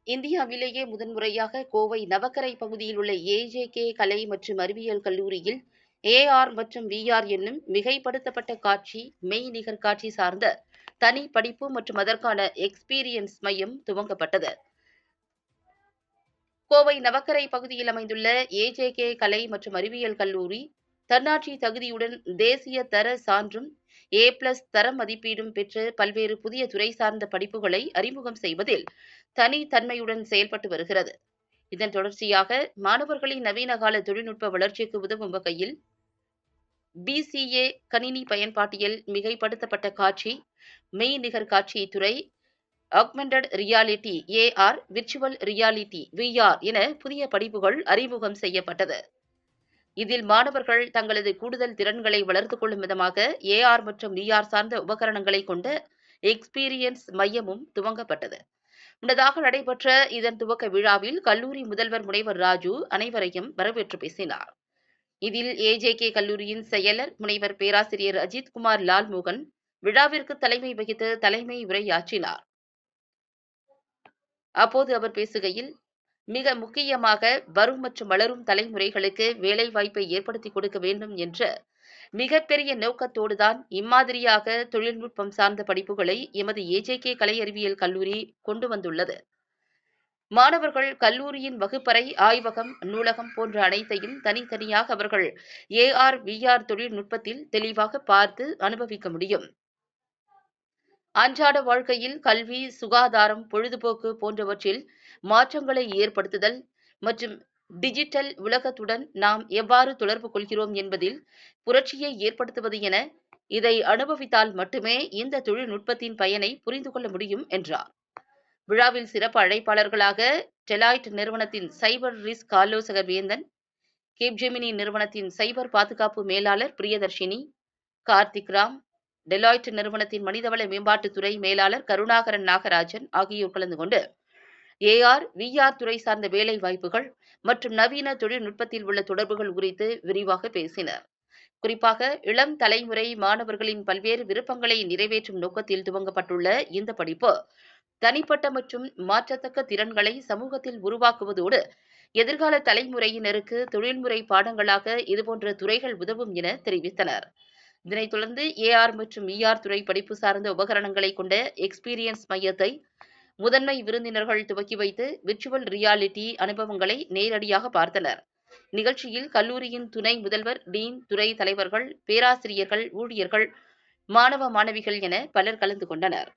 இந்தியாவிலேயே முதன்முறையாக கோவை நவக்கரை பகுதியில் உள்ள ஏஜேகே கலை மற்றும் அறிவியல் கல்லூரியில் ஏஆர் மற்றும் விஆர் என்னும் மிகைப்படுத்தப்பட்ட காட்சி மெய்நிகர் காட்சி சார்ந்த தனி படிப்பு மற்றும் அதற்கான எக்ஸ்பீரியன்ஸ் மையம் துவங்கப்பட்டது. கோவை நவக்கரை பகுதியில் அமைந்துள்ள ஏஜேகே கலை மற்றும் அறிவியல் கல்லூரி தன்னாட்சி தகுதியுடன் தேசிய தர சான்றும் A+ தர மதிப்பீடும் பெற்று பல்வேறு புதிய துறை சார்ந்த படிப்புகளை அறிமுகம் செய்வதில் தனித்தன்மையுடன் செயல்பட்டு வருகிறது. இதன் தொடர்ச்சியாக மாணவர்களின் நவீன கால தொழில்நுட்ப வளர்ச்சிக்கு உதவும் வகையில் BCA கணினி பயன்பாட்டியல் மிகைப்படுத்தப்பட்ட காட்சி மெய்நிகர் காட்சி துறை augmented reality AR, virtual reality VR என புதிய படிப்புகள் அறிமுகம் செய்யப்பட்டது. இதில் மாணவர்கள் தங்களது கூடுதல் திறன்களை வளர்த்துக் கொள்ளும் விதமாக AR மற்றும் VR சார்ந்த உபகரணங்களை கொண்ட எக்ஸ்பீரியன்ஸ் மையமும் துவங்கப்பட்டது. முன்னதாக நடைபெற்ற இதன் துவக்க விழாவில் கல்லூரி முதல்வர் முனைவர் ராஜு அனைவரையும் வரவேற்று பேசினார். இதில் ஏஜேகே கல்லூரியின் செயலர் முனைவர் பேராசிரியர் அஜித்குமார் லால்மோகன் விழாவிற்கு தலைமை வகித்து தலைமை உரையாற்றினார். அப்போது அவர் பேசுகையில், மிக முக்கியமாக வரும் மற்றும் வளரும் தலைமுறைகளுக்கு வேலைவாய்ப்பை ஏற்படுத்திக் கொடுக்க வேண்டும் என்ற மிகப்பெரிய நோக்கத்தோடுதான் இம்மாதிரியாக தொழில்நுட்பம் சார்ந்த படிப்புகளை எமது ஏஜேகே கலை அறிவியல் கல்லூரி கொண்டு வந்துள்ளது. மாணவர்கள் கல்லூரியின் வகுப்பறை, ஆய்வகம், நூலகம் போன்ற அனைத்தையும் தனித்தனியாக அவர்கள் AR, VR தொழில்நுட்பத்தில் தெளிவாக பார்த்து அனுபவிக்க முடியும். அன்றாட வாழ்க்கையில் கல்வி, சுகாதாரம், பொழுதுபோக்கு போன்றவற்றில் மாற்றங்களை ஏற்படுத்துதல் மற்றும் டிஜிட்டல் உலகத்துடன் நாம் எவ்வாறு தொடர்பு கொள்கிறோம் என்பதில் புரட்சியை ஏற்படுத்துவது என இதை அனுபவித்தால் மட்டுமே இந்த தொழில்நுட்பத்தின் பயனை புரிந்து கொள்ள முடியும் என்றார். விழாவில் சிறப்பு அழைப்பாளர்களாக டெலாய்ட் நிறுவனத்தின் சைபர் ரிஸ்க் ஆலோசகர் வேந்தன், கேப்ஜெமினி நிறுவனத்தின் சைபர் பாதுகாப்பு மேலாளர் பிரியதர்ஷினி, கார்த்திக் ராம், டெலாய்ட் நிறுவனத்தின் மனிதவள மேம்பாட்டுத்துறை மேலாளர் கருணாகரன் நாகராஜன் ஆகியோர் கலந்து கொண்டு AR, VR துறை சார்ந்த வேலை வாய்ப்புகள் மற்றும் நவீன தொழில்நுட்பத்தில் உள்ள தொடர்புகள் குறித்து விரிவாக பேசினர். குறிப்பாக இளம் தலைமுறை மாணவர்களின் பல்வேறு விருப்பங்களை நிறைவேற்றும் நோக்கத்தில் துவங்கப்பட்டுள்ள இந்த படிப்பு தனிப்பட்ட மற்றும் மாற்றத்தக்க திறன்களை சமூகத்தில் உருவாக்குவதோடு எதிர்கால தலைமுறையினருக்கு தொழில்முறை பாடங்களாக இதுபோன்ற துறைகள் உதவும் என தெரிவித்தனர். இதனைத் தொடர்ந்து AR மற்றும் VR துறை படிப்பு சார்ந்த உபகரணங்களை கொண்ட எக்ஸ்பீரியன்ஸ் மையத்தை முதன்மை விருந்தினர்கள் துவக்கி வைத்து விர்ச்சுவல் ரியாலிட்டி அனுபவங்களை நேரடியாக பார்த்தனர். நிகழ்ச்சியில் கல்லூரியின் துணை முதல்வர், டீன், துறை தலைவர்கள், பேராசிரியர்கள், ஊழியர்கள், மாணவ மாணவிகள் என பலர் கலந்து கொண்டனர்.